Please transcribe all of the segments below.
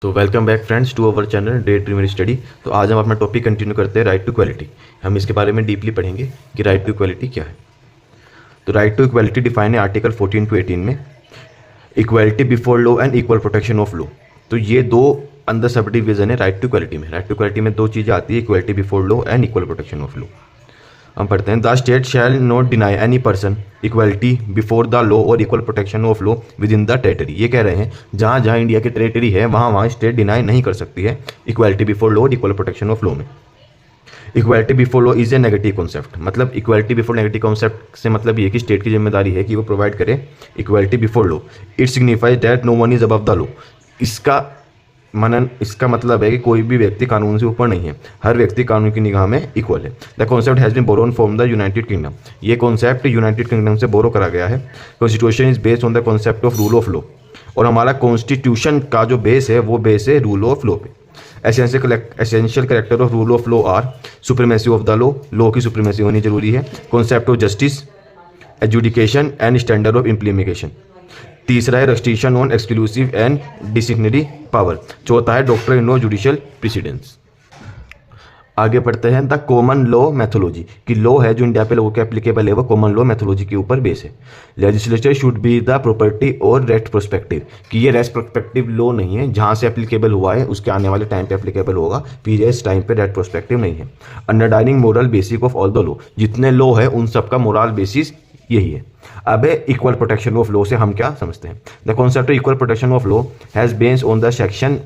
तो welcome back friends to our channel day dreamer study. तो आज हम अपना टॉपिक कंटिन्यू करते हैं राइट टू इक्वालिटी। हम इसके बारे में डीपली पढ़ेंगे कि राइट टू इक्वालिटी क्या है। तो राइट टू इक्वालिटी डिफाइन है आर्टिकल 14 to 18 में, equality before law and equal protection of law. तो ये दो अंदर सब डिवीजन है राइट टू इक्वालिटी में। राइट टू इक्वालिटी में दो चीज़ें आती है, equality before law and equal protection of law. हम पढ़ते हैं, the state shall not deny any person equality before the law और equal protection of law with in the territory. ये कह रहे हैं जहाँ जहाँ इंडिया की टेरिटरी है वहाँ स्टेट डिनाई नहीं कर सकती है इक्वालिटी बिफोर लॉ और इक्वल प्रोटेक्शन ऑफ लॉ में। Equality before law is A negative concept, मतलब इक्वालिटी बिफोर नेगेटिव कॉन्सेप्ट से मतलब ये कि स्टेट की जिम्मेदारी है कि वो प्रोवाइड करे equality before law. It signifies that no one is above the law. इसका मतलब है कि कोई भी व्यक्ति कानून से ऊपर नहीं है, हर व्यक्ति कानून की निगाह में इक्वल है। The concept has been borrowed from the United Kingdom. ये कॉन्सेप्ट यूनाइटेड किंगडम से बोरो करा गया है। Constitution is based on the concept of rule of law, और हमारा कॉन्स्टिट्यूशन का जो बेस है वो बेस है रूल ऑफ लॉ पे। Essential character of rule of law are supremacy of the law, law की सुप्रीमेसी होनी जरूरी है, concept of justice, adjudication and standard of implementation. तीसरा है restriction on exclusive and disciplinary power. चौथा है डॉक्ट्रिन ऑफ जुडिशियल प्रेसिडेंस। आगे पढ़ते हैं, द कॉमन लॉ मैथोलॉजी, कि लॉ है जो इंडिया पे लोगों के एप्लीकेबल है वो कॉमन लॉ मैथोलॉजी के ऊपर बेस है। Legislature should be the property और रेट्रोस्पेक्टिव, कि ये रेट्रोस्पेक्टिव लॉ नहीं है, जहाँ से एप्लीकेबल हुआ है उसके आने वाले टाइम पे एप्लीकेबल होगा, पीरियड्स टाइम पे रेट्रोस्पेक्टिव नहीं है। Underlining moral basic of all the law, जितने लॉ है उन सबका मोरल बेसिस यही है। अब इक्वल प्रोटेक्शन ऑफ लॉ से हम क्या समझते हैं। The concept of equal protection of law has based on the section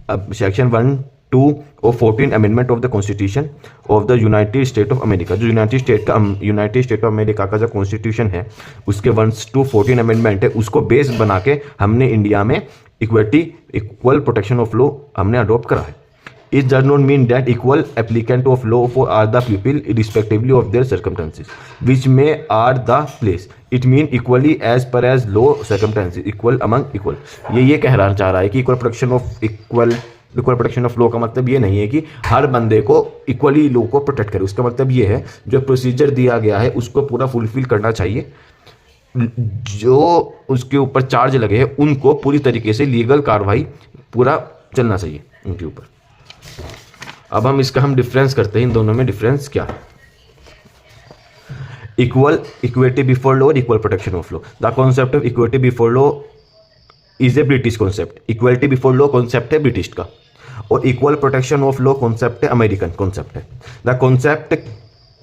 1, 2 और 14 amendment of the constitution of the United state of America. जो यूनाइटेड स्टेट ऑफ अमेरिका का जो कॉन्स्टिट्यूशन है उसके 1 to 14 अमेंडमेंट है, उसको बेस बना के हमने इंडिया में इक्वल प्रोटेक्शन ऑफ लॉ हमने अडॉप्ट करा है। It does not mean that equal applicant of law for all the people irrespectively of their circumstances, which may are the place. It means equally as per as law circumstances, equal among equal. ये कहना चाह रहा है कि equal protection of law का मतलब ये नहीं है कि हर बंदे को इक्वली लॉ को प्रोटेक्ट करे। उसका मतलब ये है जो प्रोसीजर दिया गया है उसको पूरा फुलफिल करना चाहिए, जो उसके ऊपर चार्ज लगे हैं उनको पूरी तरीके से लीगल कार्रवाई पूरा चलना चाहिए उनके ऊपर। अब हम डिफरेंस करते हैं, इन दोनों में डिफरेंस क्या है। इक्विटी बिफोर लॉ और equal protection of law. The concept of equity before law is a British concept. Equality before law concept है ब्रिटिश का, और equal protection of law concept है अमेरिकन कॉन्सेप्ट है। The concept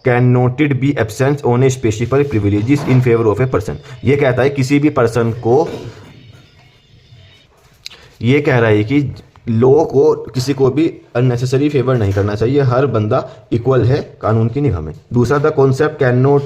can noted be absence on a specific privileges in favour of a person. ये कहता है किसी भी पर्सन को, ये कह रहा है कि लॉ को किसी को भी अननेसेसरी फेवर नहीं करना चाहिए, हर बंदा इक्वल है कानून की निगाह में। दूसरा, the concept can note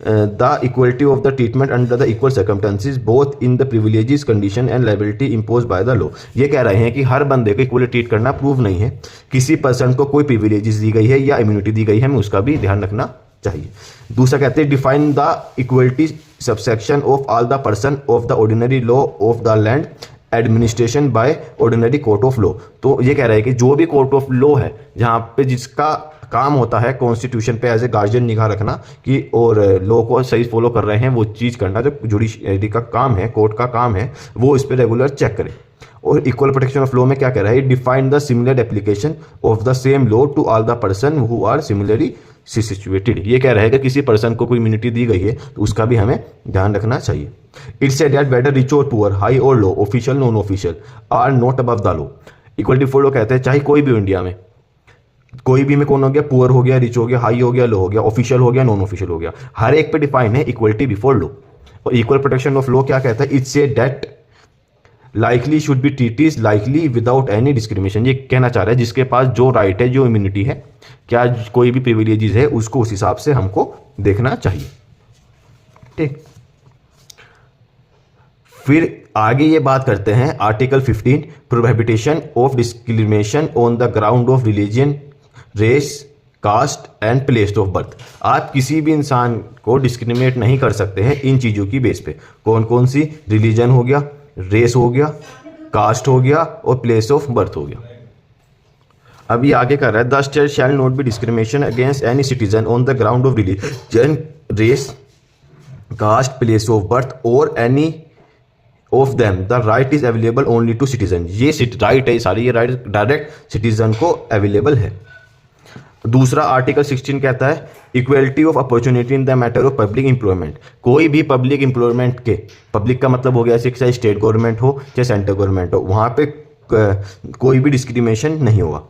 the equality of the treatment under the equal circumstances both in the privileges condition and liability impose by the law. ये कह रहे हैं कि हर बंदे को इक्वली ट्रीट करना प्रूव नहीं है, किसी पर्सन को कोई प्रिविलेजेस दी गई है या इम्यूनिटी दी गई है, हमें उसका भी ध्यान रखना चाहिए। दूसरा कहते हैं, define the equality subsection of all the person of the ordinary law of the land administration by ordinary court of law. तो ये कह रहा है कि जो भी कोर्ट ऑफ लॉ है जहाँ पे जिसका काम होता है कॉन्स्टिट्यूशन पे एज ए गार्जियन निगाह रखना कि और लॉ को सही फॉलो कर रहे हैं, वो चीज़ करना जो जुडिशरी का काम है, कोर्ट का काम है, वो इस पर रेगुलर चेक करे। और इक्वल प्रोटेक्शन ऑफ लॉ में क्या कह रहा है, define the similar application of the same law to all the person who are similarly situated. ये कह रहा है कि किसी पर्सन को कोई इम्यूनिटी दी गई है तो उसका भी हमें ध्यान रखना चाहिए। It's said that whether rich और पुअर, हाई और low, official non official are not above the law. Equality for law कहते हैं चाहे कोई भी हो इंडिया में, कोई भी में कौन हो गया, पुअर हो गया, रिच हो गया, हाई हो गया, लो हो गया, ऑफिशियल हो गया, नॉन ऑफिशियल हो गया, हर एक पे डिफाइन है इक्वलिटी बिफोर लॉ। और इक्वल प्रोटेक्शन ऑफ लॉ क्या कहता है, it's said that likely should be treated likely without any discrimination. ये कहना चाह रहा है जिसके पास जो राइट है, जो इम्यूनिटी है, क्या कोई भी प्रिविलेजेस है, उसको उस हिसाब से हमको देखना चाहिए। ठीक, फिर आगे ये बात करते हैं article 15, prohibition of discrimination on the ground of religion, race, caste and place of birth. आप किसी भी इंसान को डिस्क्रिमिनेट नहीं कर सकते हैं इन चीज़ों की बेस पे। कौन कौन सी, रिलीजन हो गया, रेस हो गया, कास्ट हो गया और प्लेस ऑफ बर्थ हो गया। अब ये आगे कर रहा है, the state shall not be discrimination against any citizen on the ground of religion, race, caste, place of birth और any of them the right is available only to citizen. ये राइट है, सारी ये राइट डायरेक्ट सिटीजन को available है। दूसरा article 16 कहता है equality of opportunity in the matter of public employment. कोई भी पब्लिक एम्प्लॉयमेंट के, पब्लिक का मतलब हो गया चाहे स्टेट गवर्नमेंट हो चाहे सेंट्रल गवर्नमेंट हो, वहाँ पे कोई भी डिस्क्रिमिनेशन नहीं होगा।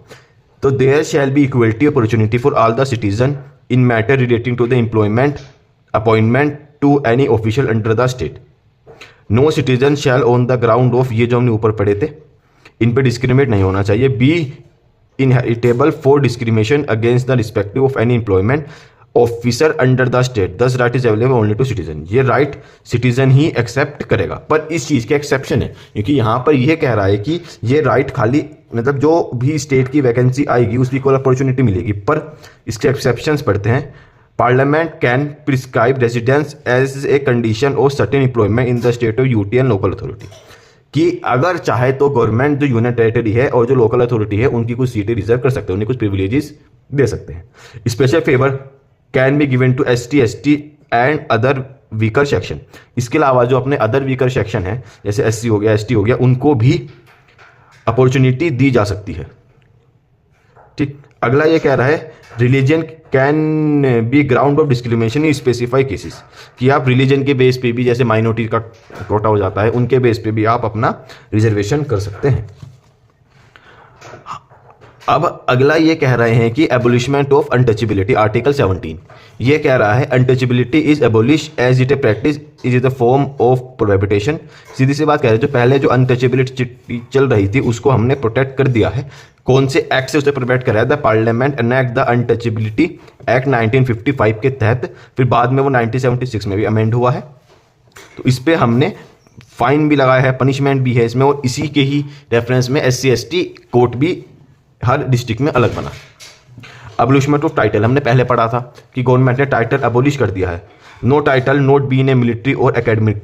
तो there shall be equality opportunity for all the citizen in matter relating to the employment appointment to any official under the state. No citizen shall on the ground of, ये जो हमने ऊपर पढ़े थे, इन पे डिस्क्रिमिनेट नहीं होना चाहिए। Be inheritable for discrimination against the respective of any employment officer under the state, this right is available only to citizen. ये राइट सिटीजन ही एक्सेप्ट करेगा, पर इस चीज़ के एक्सेप्शन है, क्योंकि यहाँ पर यह कह रहा है कि ये राइट खाली मतलब जो भी स्टेट की वैकेंसी आएगी उसकी इक्वल अपॉर्चुनिटी मिलेगी, पर इसके एक्सेप्शंस पढ़ते हैं। Parliament can prescribe residence as a condition of certain employment in the state of UT and local authority, कि अगर चाहे तो गवर्नमेंट जो यूनियन टेरिटरी है और जो लोकल अथॉरिटी है उनकी कुछ सीटें रिजर्व कर सकते हैं, उन्हें कुछ प्रिविलेजेस दे सकते हैं। Special favour can be given to ST, ST and other weaker section. इसके अलावा जो अपने अदर वीकर सेक्शन है जैसे SC हो गया, ST हो गया, उनको भी अपॉर्चुनिटी दी जा सकती है। ठीक, अगला ये कह रहा है religion can be ground of discrimination in specify cases, कि आप रिलीजन के बेस पे भी, जैसे माइनॉरिटी का कोटा हो जाता है, उनके बेस पे भी आप अपना रिजर्वेशन कर सकते हैं। अब अगला ये कह रहे हैं कि एबोलिशमेंट ऑफ अनटचेबिलिटी, आर्टिकल 17। ये कह रहा है untouchability is abolish as it a practice is the form of prohibition. सीधी सी बात कह रहे हैं, जो पहले जो अनटचेबिलिटी चल रही थी उसको हमने प्रोटेक्ट कर दिया है। कौन से एक्ट से उसे प्रोटेक्ट कराया? The parliament enact the untouchability act 1955 के तहत, फिर बाद में वो 1976 में भी अमेंड हुआ है। तो इस पर हमने फाइन भी लगाया है, पनिशमेंट भी है इसमें, और इसी के ही रेफरेंस में SC ST कोर्ट भी हर डिस्ट्रिक्ट में अलग बना। अबोलिशमेंट ऑफ टाइटल हमने पहले पढ़ा था कि गवर्नमेंट ने टाइटल अबोलिश कर दिया है। No title not be in a military और academic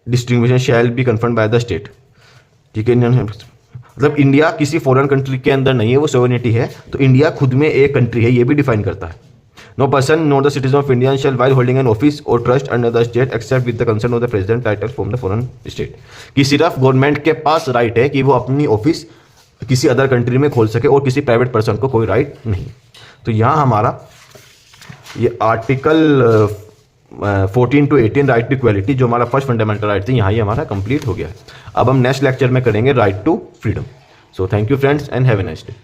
distribution shall be confirmed by the state. ठीक है, मतलब इंडिया किसी फॉरेन कंट्री के अंदर नहीं है, वो सोवरेनिटी है, तो इंडिया खुद में एक कंट्री है, ये भी डिफाइन करता है। No person not the citizen of India shall while holding an office और trust under the state except with the concern of the president title from the foreign state, कि सिर्फ गवर्नमेंट के पास right है कि वो अपनी ऑफिस किसी other country में खोल सके और किसी प्राइवेट पर्सन को कोई राइट नहीं। तो यहाँ हमारा ये article 14 to 18 right to equality, जो हमारा फर्स्ट फंडामेंटल राइट थी, यहाँ ये हमारा कंप्लीट हो गया है। अब हम नेक्स्ट लेक्चर में करेंगे right to freedom. So thank you friends and have a nice day.